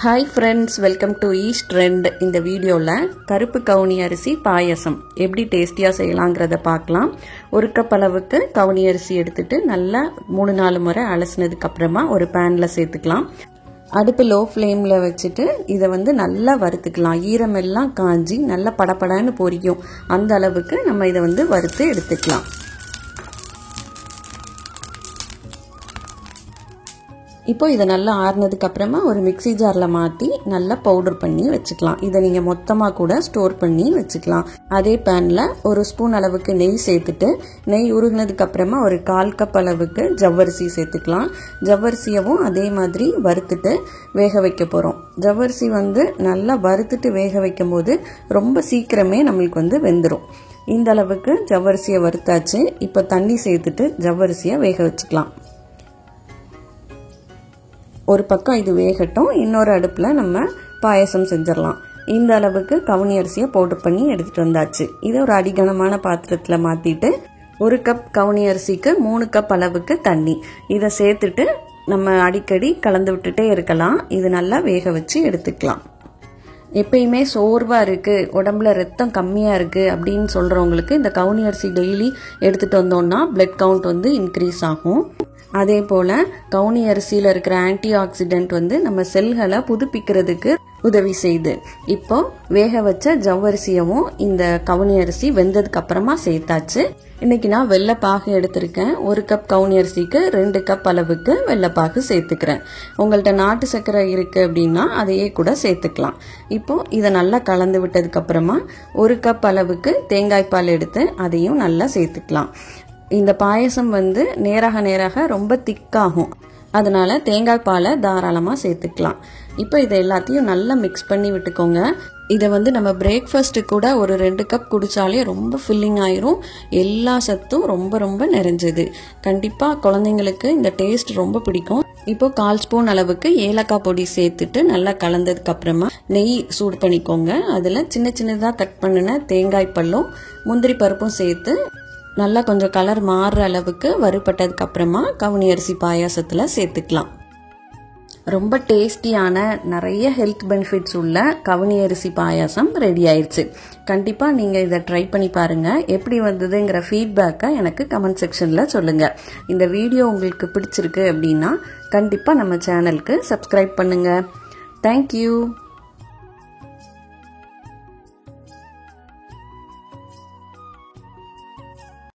Hi friends, welcome to East Trend. இந்த வீடியோல கருப்பு கவுனி அரிசி பாயாசம் எப்படி டேஸ்டியா செய்யலாம்ங்கறத பார்க்கலாம். ஒரு கப் அளவுக்கு கவுனி அரிசி எடுத்துட்டு நல்லா 3-4 முறை அலசினதுக்கு அப்புறமா ஒரு panல சேர்த்துக்கலாம். அடுப்பு லோ ஃப்ளேம்ல வச்சிட்டு இத நல்லா வறுத்துக்கலாம். ஈரம் எல்லாம் காஞ்சி நல்லா படபடன்னு பொரியும். அந்த அளவுக்கு நம்ம இத வறுத்து எடுத்துக்கலாம். இப்போ இத நல்லா ஆறுனதுக்கு அப்புறமா ஒரு மிக்ஸி ஜார்ல மாத்தி நல்லா பவுடர் பண்ணி வெச்சுக்கலாம். இத நீங்க மொத்தமா கூட ஸ்டோர் பண்ணி வெச்சுக்கலாம். அதே panல ஒரு ஸ்பூன் அளவுக்கு நெய் சேர்த்துட்டு நெய் உருகுனதுக்கு அப்புறமா ஒரு 1/4 கப் அளவுக்கு ஜவ்வரிசி சேர்த்துக்கலாம். ஜவ்வரிசியவும் அதே மாதிரி வறுத்துட்டு வேக வைக்க போறோம். ஜவ்வரிசி நல்லா வறுத்துட்டு வேக வைக்கும்போது ரொம்ப சீக்கிரமே நமக்கு வெந்துரும். இந்த அளவுக்கு ஜவ்வரிசியை வறுத்தாச்சு. இப்போ தண்ணி சேர்த்துட்டு ஜவ்வரிசியை வேக வச்சுக்கலாம். ஒரு பக்கம் இது வேகட்டும், இன்னொரு அடுப்புல நம்ம பாயாசம் செஞ்சிரலாம். இந்த அளவுக்கு கவுனி அரிசியை பவுடர் பண்ணி எடுத்துட்டு வந்தாச்சு. இதை ஒரு அடிகனமான பாத்திரத்துல மாத்திட்டு 1 கப் கவுனி அரிசிக்கு 3 கப் அளவுக்கு தண்ணி இதை சேர்த்துட்டு நம்ம அடிக்கடி கலந்து விட்டுட்டே இருக்கலாம். இது நல்லா வேக வச்சு எடுத்துக்கலாம். எப்பயுமே சோர்வா இருக்கு, உடம்புல ரத்தம் கம்மியா இருக்கு அப்படின்னு சொல்றவங்களுக்கு இந்த கவுனி அரிசி டெய்லி எடுத்துட்டு வந்தோம்னா பிளட் கவுண்ட் இன்க்ரீஸ் ஆகும். அதே போல கவுனி அரிசியில இருக்கிற ஆன்டி ஆக்சிடென்ட் நம்ம செல்களை புதுப்பிக்கிறதுக்கு உதவி செய்யுது. இப்போ வேக வச்ச ஜவ்வரிசியவும் இந்த கவுனி அரிசி வெந்ததுக்கு அப்புறமா சேர்த்தாச்சு. இன்னைக்கு நான் வெள்ளைப்பாகு எடுத்திருக்கேன். 1 கப் கவுனி அரிசிக்கு 2 கப் அளவுக்கு வெள்ளைப்பாகு சேர்த்துக்கிறேன். உங்கள்ட்ட நாட்டு சர்க்கரை இருக்கு அப்படின்னா அதையே கூட சேர்த்துக்கலாம். இப்போ இதை நல்லா கலந்து விட்டதுக்கு அப்புறமா 1 கப் அளவுக்கு தேங்காய் பால் எடுத்து அதையும் நல்லா சேர்த்துக்கலாம். இந்த பாயசம் நேராக ரொம்ப திக்காகும். அதனால தேங்காய் பாலை தாராளமா சேர்த்துக்கலாம். இப்போ இதை எல்லாத்தையும் நல்லா மிக்ஸ் பண்ணி விட்டுக்கோங்க. இதை நம்ம பிரேக்ஃபாஸ்ட் கூட ஒரு 2 கப் குடிச்சாலே ரொம்ப ஃபில்லிங் ஆயிரும். எல்லா சத்தும் ரொம்ப ரொம்ப நிறைஞ்சது. கண்டிப்பா குழந்தைங்களுக்கு இந்த டேஸ்ட் ரொம்ப பிடிக்கும். இப்போ 1/4 ஸ்பூன் அளவுக்கு ஏலக்காய் பொடி சேர்த்துட்டு நல்லா கலந்ததுக்கு அப்புறமா நெய் சூடு பண்ணிக்கோங்க. அதுல சின்ன சின்னதா கட் பண்ணின தேங்காய் பல்லும் முந்திரி பருப்பும் சேர்த்து நல்லா கொஞ்சம் கலர் மாறுற அளவுக்கு வறுபட்டதுக்கு அப்புறமா கவுனி அரிசி பாயாசத்துல சேர்த்துக்கலாம். ரொம்ப டேஸ்டியான நிறைய ஹெல்த் பெனிஃபிட்ஸ் உள்ள கவுனி அரிசி பாயாசம் ரெடி ஆயிடுச்சு. கண்டிப்பா நீங்க இதை ட்ரை பண்ணி பாருங்க. எப்படி வந்ததுங்கிற ஃபீட்பேக்கை எனக்கு கமெண்ட் செக்ஷன்ல சொல்லுங்க. இந்த வீடியோ உங்களுக்கு பிடிச்சிருக்கு அப்படின்னா கண்டிப்பா நம்ம சேனலுக்கு சப்ஸ்கிரைப் பண்ணுங்க. தேங்க்யூ.